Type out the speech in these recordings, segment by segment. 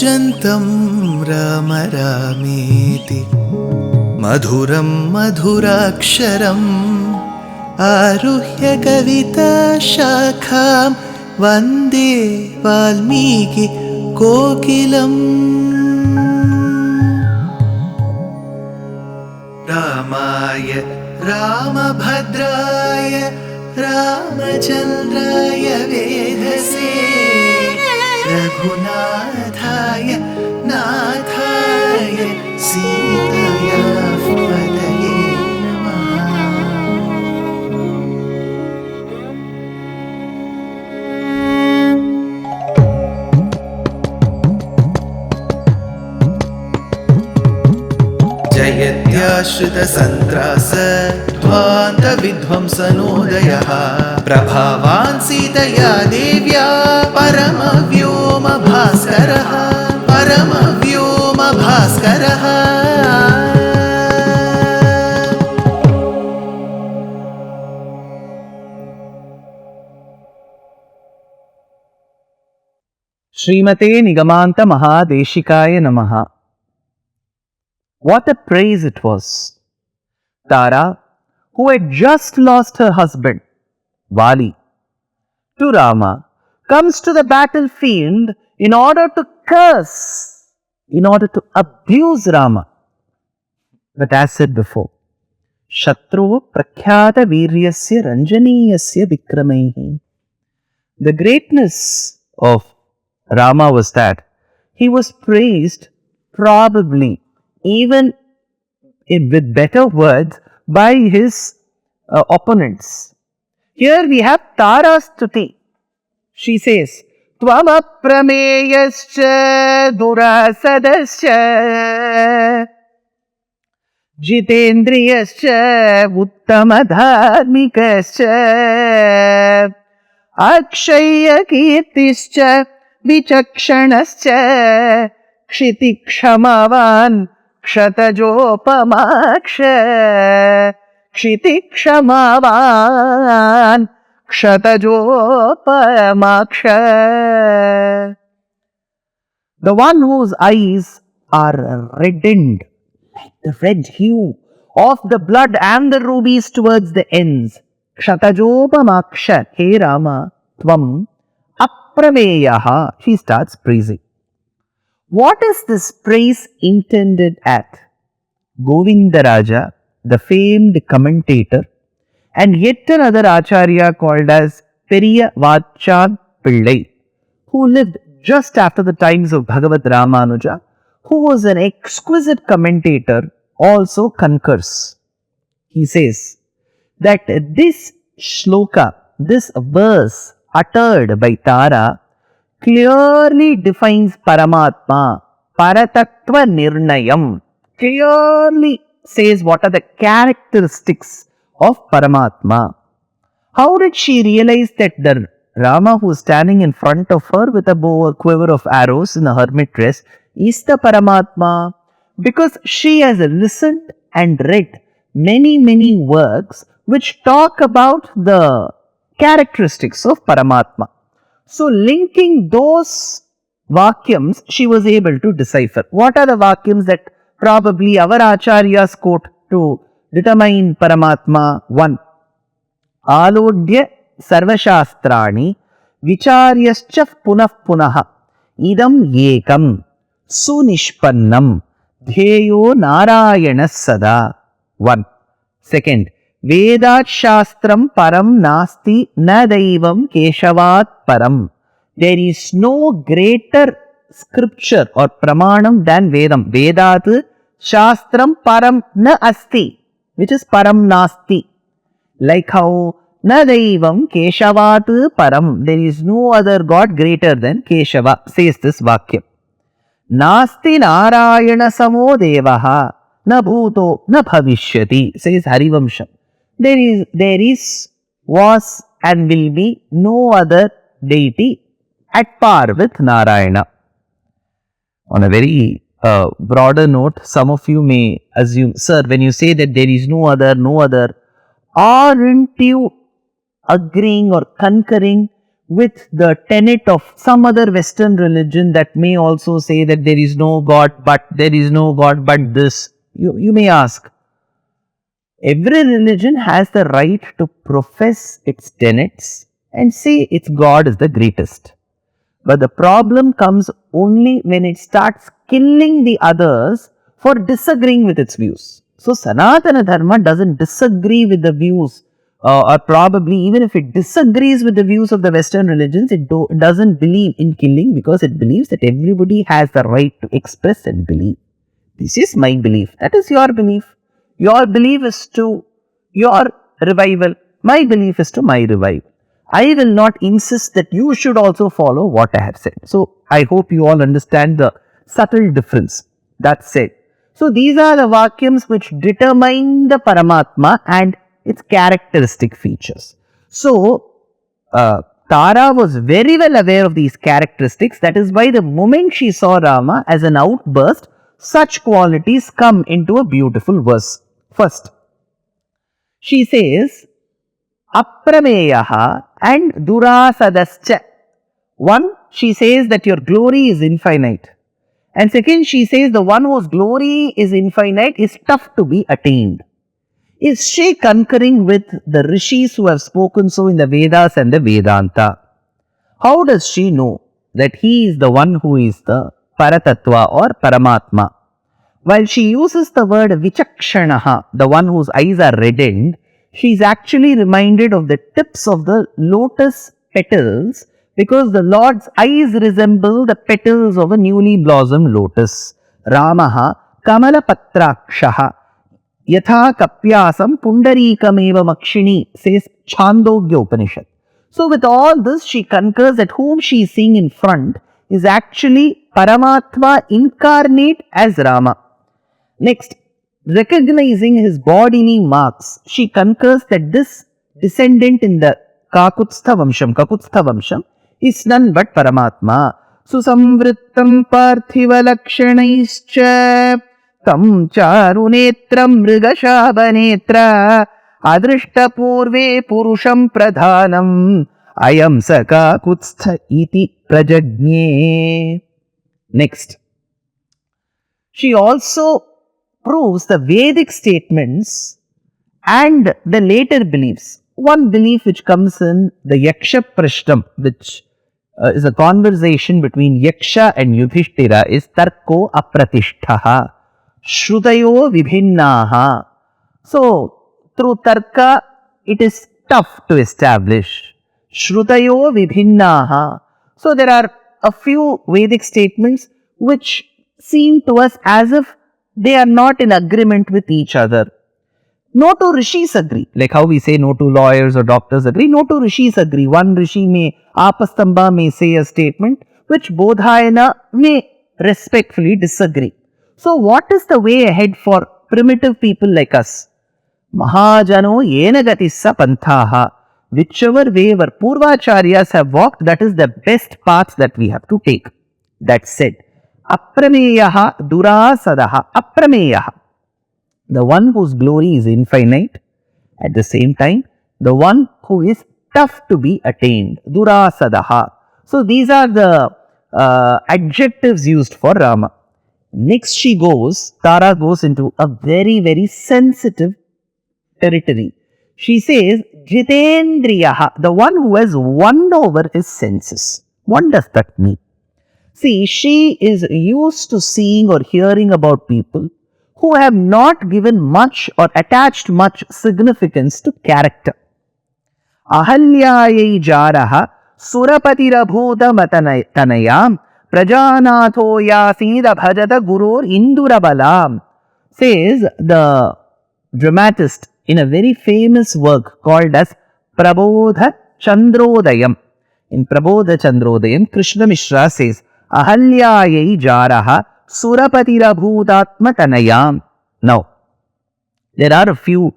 कूजन्तं राम रामेति मधुरं मधुराक्षरम् आरुह्य कविताशाखां वन्दे वाल्मीकि कोकिलम्। रामाय रामभद्राय रामचन्द्राय वेधसे रघुनाथाय नाथाय सीताया पतये नमः। जयत्याश्रितसन्त्रास ध्वान्तविध्वंसनोदयः प्रभावान् सीतया देव्या परमव्योमभास्करः परमव्योमभास्करः। श्रीमते निगमान्त महादेशिकाय नमः। What a praise it was! Tara, who had just lost her husband, Vali, to Rama, comes to the battlefield in order to curse, in order to abuse Rama. But as said before, Shatru prakhyata viryasya ranjaniyasya vikramaihi. The greatness of Rama was that he was praised probably even with better words by his opponents. Here we have Tara's stuti. She says, Tvam aprameyascha durasadascha jitendriyascha uttamadharmikascha akshaya kirtischa vichakshanascha kshitiksamavan क्षतजोपमाक्ष क्षितिक्षमावान् क्षतजोपमाक्ष. The one whose eyes are reddened like the red hue of the blood and the rubies towards the ends. Kshatajopamaksha. Hey Rama, Tvam aprameyaha. She starts praising. What is this praise intended at? Govindaraja, the famed commentator, and yet another Acharya called as Periya Vachan Pillai, who lived just after the times of Bhagavad Ramanuja, who was an exquisite commentator, also concurs. He says that this shloka, this verse uttered by Tara, clearly defines Paramatma, Paratattva Nirnayam, clearly says what are the characteristics of Paramatma. How did she realize that the Rama who is standing in front of her with a bow or quiver of arrows in a hermit dress is the Paramatma? Because she has listened and read many works which talk about the characteristics of Paramatma. So, linking those vakyams, she was able to decipher. What are the vakyams that probably our acharyas quote to determine Paramatma? 1. Alodhya sarvashastrani vicharyascha punah punaha idam yekam sunishpannam dheyo narayana sada. 1. Second. Vedat Shastram Param Nasti Na Daivam Keshavat Param. There is no greater scripture or pramanam than Vedam. Vedat Shastram Param Na Asti, which is Param Nasti. Like how Na Daivam Keshavat Param. There is no other God greater than Keshava, says this Vakya. Nasti Narayana Samo Devaha Na Bhuto Na Bhavishyati, says Harivamsha. There is, was and will be no other deity at par with Narayana. On a very broader note, some of you may assume, sir, when you say that there is no other, aren't you agreeing or concurring with the tenet of some other Western religion that may also say that there is no God, but there is no God, but this. You may ask, every religion has the right to profess its tenets and say its God is the greatest. But the problem comes only when it starts killing the others for disagreeing with its views. So, Sanatana Dharma doesn't disagree with the views, or probably even if it disagrees with the views of the Western religions, it doesn't believe in killing because it believes that everybody has the right to express and believe. This is my belief. That is your belief. Your belief is to your revival. My belief is to my revival. I will not insist that you should also follow what I have said. So, I hope you all understand the subtle difference. That's it. So, these are the vakyams which determine the Paramatma and its characteristic features. So, Tara was very well aware of these characteristics. That is why the moment she saw Rama as an outburst, such qualities come into a beautiful verse. First, she says, Aprameyaha and Durasadascha. One, she says that your glory is infinite. And second, she says the one whose glory is infinite is tough to be attained. Is she concurring with the rishis who have spoken so in the Vedas and the Vedanta? How does she know that he is the one who is the Paratattva or Paramatma? While she uses the word Vichakshanaha, the one whose eyes are reddened, she is actually reminded of the tips of the lotus petals because the Lord's eyes resemble the petals of a newly blossomed lotus. Ramaha Kamala Patrakshaha Yatha Kapyasam Pundarīkameva Makshini, says Chandogya Upanishad. So with all this, she concurs that whom she is seeing in front is actually Paramatma incarnate as Rama. Next, recognizing his bodily marks, she concurs that this descendant in the Kakutstha Vamsham is none but Paramatma. Susamvrittam parthiva lakshanaischa tam charunetram mrigashabanetra adrishta purve purusham pradhanam ayam sakakutstha iti prajajne. Next, she also proves the Vedic statements and the later beliefs. One belief which comes in the Yaksha Prashtam, which is a conversation between Yaksha and Yudhishthira, is Tarko Apratishtaha, Shrudayo Vibhinnaha. So, through Tarka, it is tough to establish. Shrudayo Vibhinnaha. So, there are a few Vedic statements which seem to us as if they are not in agreement with each other. No two rishis agree. Like how we say no two lawyers or doctors agree. No two rishis agree. One rishi may, Apastamba may say a statement which Bodhayana may respectfully disagree. So what is the way ahead for primitive people like us? Mahajano yena gatissa panthaha. Whichever way our Purvacharyas have walked, that is the best path that we have to take. That said, Aprameyaha Durasadaha. Aprameyaha, the one whose glory is infinite, at the same time, the one who is tough to be attained. Durasadaha. So, these are the adjectives used for Rama. Next Tara goes into a very, very sensitive territory. She says, Jitendriyaha, the one who has won over his senses. What does that mean? See, she is used to seeing or hearing about people who have not given much or attached much significance to character. Ahalyayai jaraha surapatirabhuta matanayam prajanatho yasida bhajata gurur indurabalam, says the dramatist in a very famous work called as Prabodha Chandrodayam. In Prabodha Chandrodayam, Krishna Mishra says, Ahalyayai jaraha surapatirabhutatma tanayam. Now, there are a few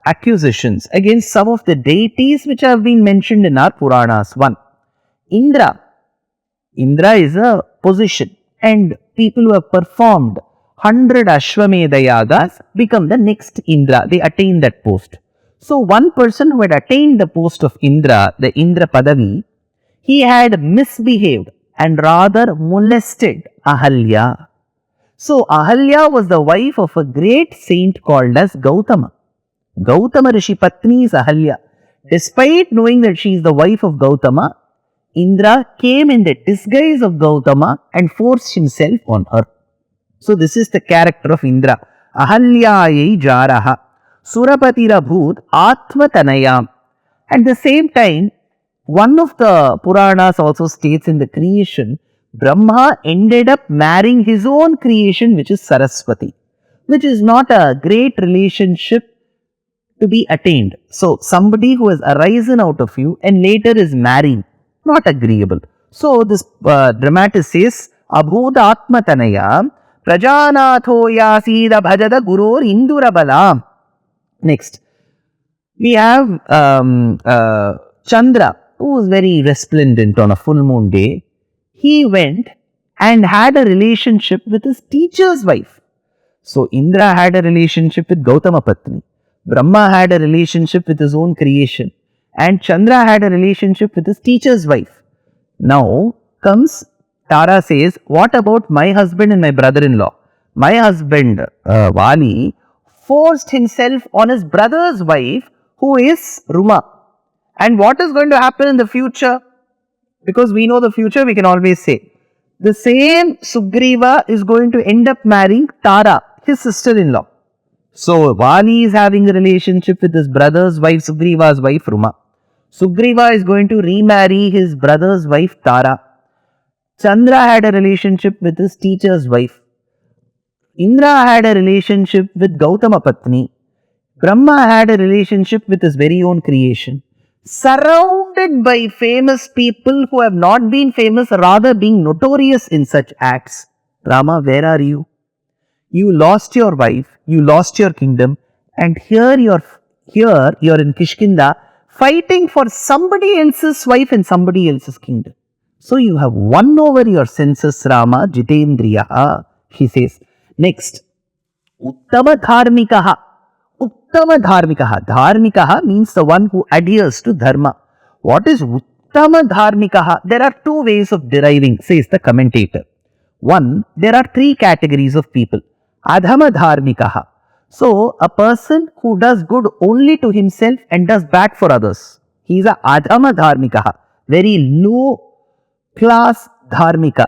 accusations against some of the deities which have been mentioned in our Puranas. One, Indra. Indra is a position, and people who have performed 100 Ashwamedha Yagas become the next Indra. They attain that post. So one person who had attained the post of Indra, the Indra Padavi, he had misbehaved and rather molested Ahalya. So Ahalya was the wife of a great saint called as Gautama. Gautama Rishi Patni is Ahalya. Despite knowing that she is the wife of Gautama, Indra came in the disguise of Gautama and forced himself on her. So this is the character of Indra. Ahalyayai jaraha surapatira bhoot atmatanayam. At the same time, one of the Puranas also states in the creation, Brahma ended up marrying his own creation, which is Saraswati, which is not a great relationship to be attained. So, somebody who has arisen out of you and later is marrying, not agreeable. So, this dramatist says, Abhuta Atmatanaya Prajanatho Yasida Bhajada Gurur Indurabala. Next, we have Chandra, who was very resplendent on a full moon day. He went and had a relationship with his teacher's wife. So, Indra had a relationship with Gautama Patni. Brahma had a relationship with his own creation. And Chandra had a relationship with his teacher's wife. Now comes Tara says, what about my husband and my brother-in-law? My husband, Vali, forced himself on his brother's wife, who is Rama. And what is going to happen in the future? Because we know the future, we can always say. The same Sugriva is going to end up marrying Tara, his sister-in-law. So, Vali is having a relationship with his brother's wife, Sugriva's wife, Rama. Sugriva is going to remarry his brother's wife, Tara. Chandra had a relationship with his teacher's wife. Indra had a relationship with Gautama Patni. Brahma had a relationship with his very own creation. Surrounded by famous people who have not been famous, rather being notorious in such acts. Rama, where are you? You lost your wife, you lost your kingdom, and here you're in Kishkindha fighting for somebody else's wife and somebody else's kingdom. So you have won over your senses, Rama, Jitendriya, he says. Next, Uttama Dharmikaha. Uttama Dharmikaha. Dharmikaha means the one who adheres to Dharma. What is Uttama Dharmikaha? There are two ways of deriving, says the commentator. One, there are three categories of people. Adhama Dharmikaha. So, a person who does good only to himself and does bad for others. He is a Adhama Dharmikaha. Very low class Dharmika.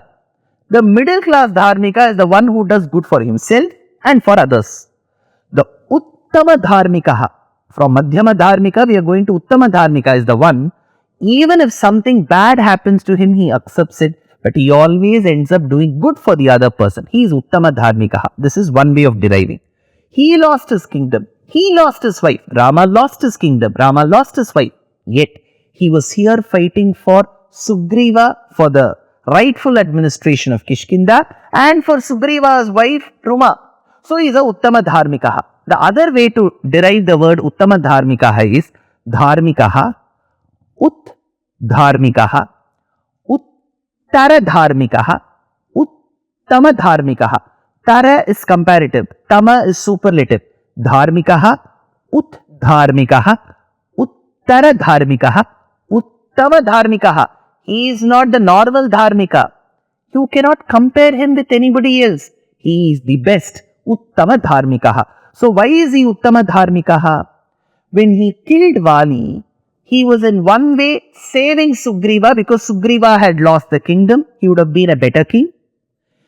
The middle class Dharmika is the one who does good for himself and for others. The Uttama Dharmikaha. From Madhyama Dharmika, we are going to Uttama Dharmika is the one, even if something bad happens to him, he accepts it, but he always ends up doing good for the other person. He is Uttama Dharmikaha. This is one way of deriving. He lost his kingdom. He lost his wife. Rama lost his kingdom. Rama lost his wife. Yet, he was here fighting for Sugriva, for the rightful administration of Kishkindha, and for Sugriva's wife, Rama. So, he is a Uttama Dharmikaha. The other way to derive the word Uttama Dharmikaha is Dharmikaha, Ut Dharmikaha, Uttara Dharmikaha, Uttama Dharmikaha. Tara is comparative, Tama is superlative. Dharmikaha, Ut Dharmikaha, Uttara Dharmikaha, Uttama Dharmikaha. He is not the normal Dharmika. You cannot compare him with anybody else. He is the best, Uttama Dharmikaha. So why is he Uttama Dharmikaha? When he killed Vali, he was in one way saving Sugriva, because Sugriva had lost the kingdom. He would have been a better king.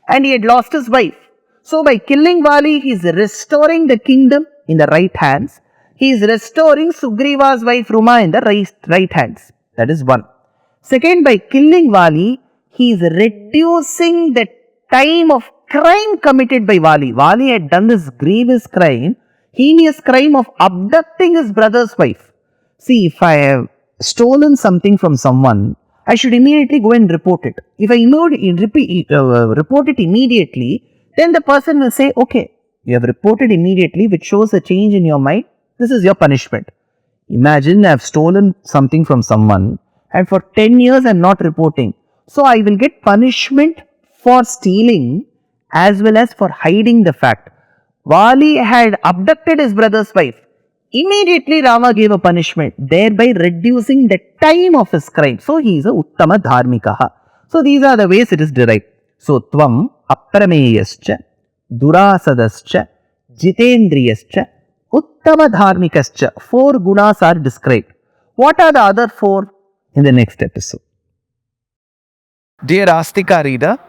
And he had lost his wife. So by killing Vali, he is restoring the kingdom in the right hands. He is restoring Sugriva's wife Rama in the right hands. That is one. Second, by killing Vali, he is reducing the time of crime committed by Vali. Vali had done this grievous crime, heinous crime of abducting his brother's wife. See, if I have stolen something from someone, I should immediately go and report it. If I report it immediately, then the person will say, okay, you have reported immediately, which shows a change in your mind. This is your punishment. Imagine I have stolen something from someone and for 10 years I am not reporting. So I will get punishment for stealing as well as for hiding the fact. Vali had abducted his brother's wife. Immediately Rama gave a punishment, thereby reducing the time of his crime. So he is a Uttama Dharmikaha. So these are the ways it is derived. So Tvam Aprameyascha Durasadascha Jitendriyascha Uttama Dharmikascha. 4 gunas are described. What are the other 4? In the next episode. Dear Astika reader,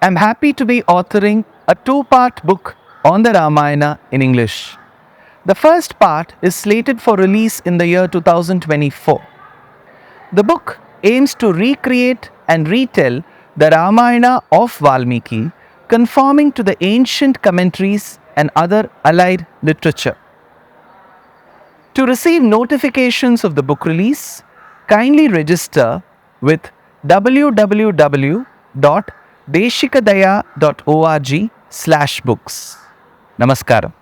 I am happy to be authoring a 2-part book on the Ramayana in English. The first part is slated for release in the year 2024. The book aims to recreate and retell the Ramayana of Valmiki, conforming to the ancient commentaries and other allied literature. To receive notifications of the book release, kindly register with www.deshikadaya.org/books. Namaskaram.